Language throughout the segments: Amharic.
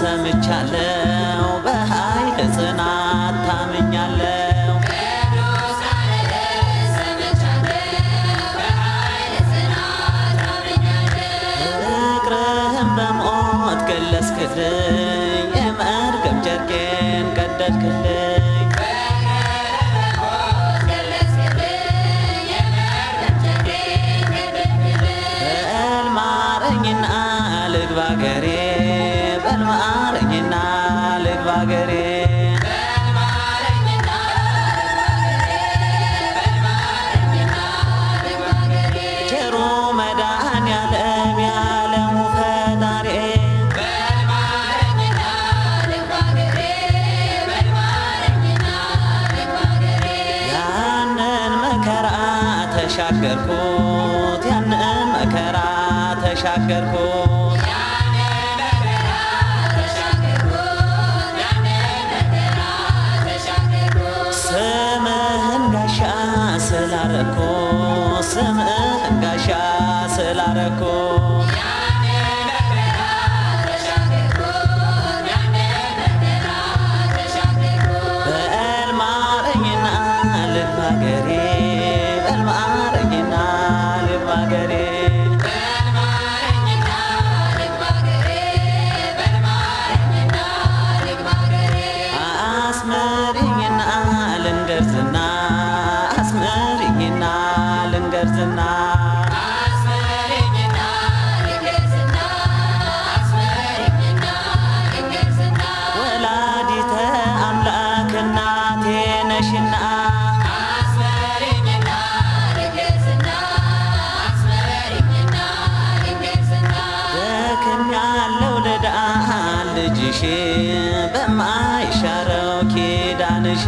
ሰምቻለሁ በኃይል ጽናት ታምኛለሁ ፍቅርህን በሞት ገለጽክልኝ የመርገም ጨርቄን ቀደድክልኝ በልማረኝና ልግባ አገሬ በልማረኝና ልግባ አገሬ ቸሩ መድኃኔዓለም የዓለሙ ፈጣሪ ያንን መከራ ተሻገርኩት ያንን መከራ ተሻገርኩት ስምህን ጋሻ ስላረኩት ስምህን ጋሻ ስላረኩት በልማረኝና ልግባ አገሬ በልማረኝና ልግባ አገሬ አስመሪኝና ልንገርዝና አስመሪኝና ልንገርዝና ወላዲተ አምላክ እናቴ ነሽና ደክሜያለሁ ልዳን ልጅሽ በማይሻረው ኪዳንሽ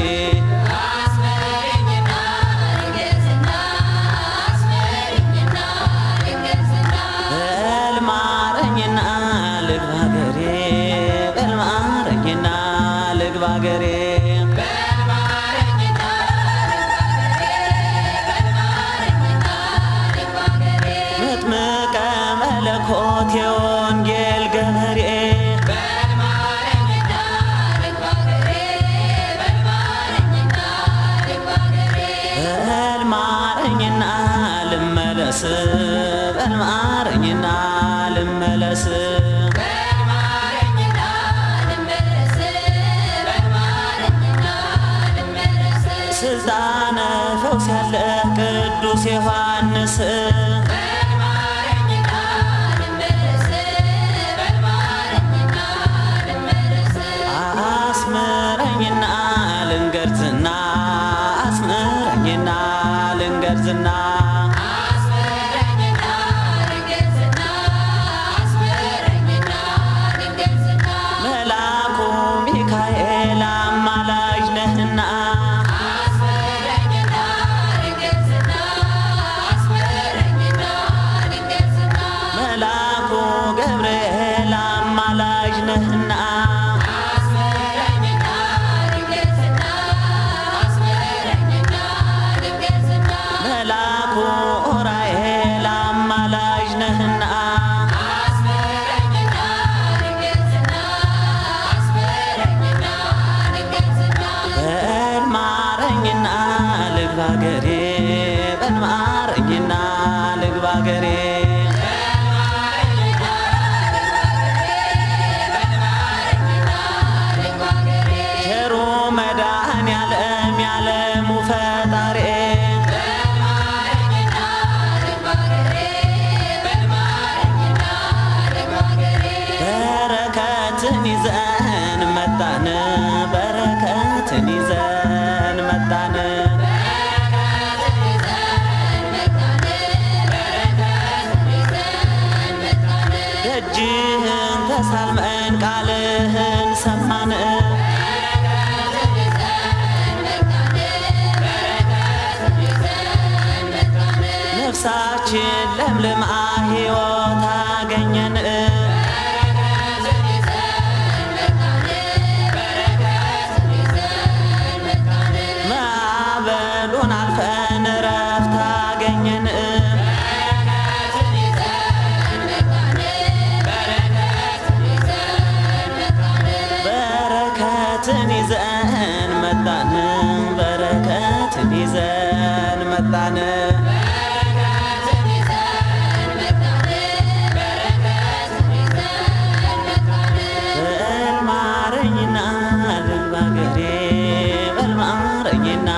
በልማረኝና ልግባ አገሬ በልማረኝና ልግባ አገሬ መጥምቀ መለኮት የወንጌል ገበሬ በልማረኝና ልመለስ በልማረኝና ልመለስ ስልጣነ ፈውስ ያለ ቅዱስ ዮሐንስ አስምረኝና ልንገርዝና አስምረኝና ልንገርዝና መልአኩ ሚካኤል አማላጅ ነህና መልአኩ ገብርኤል አማላጅ ነህና መልአኩ ኡራኤል አማላጅ ነህና በልማረኝና ልግባ አገሬ በልማረኝና ልግባ አገሬ ቸሩ መድኃኔዓለም የዓለሙ ፈጣሪ በረከትን ይዘን መጣን በረከትን ይዘን መጣን ደጅህን ተሳልመን ቃልህን ሰማን ነፍሳችን ለምልማ ሕይወት አገኘን ማዕበሉን አልፈን ረፍት አገኘን በረከትን ይዘን መጣን በረከትን ይዘን መጣን በልማረኝና ልግባ ገሬ በልማረኝና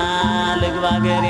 ልግባ ገሬ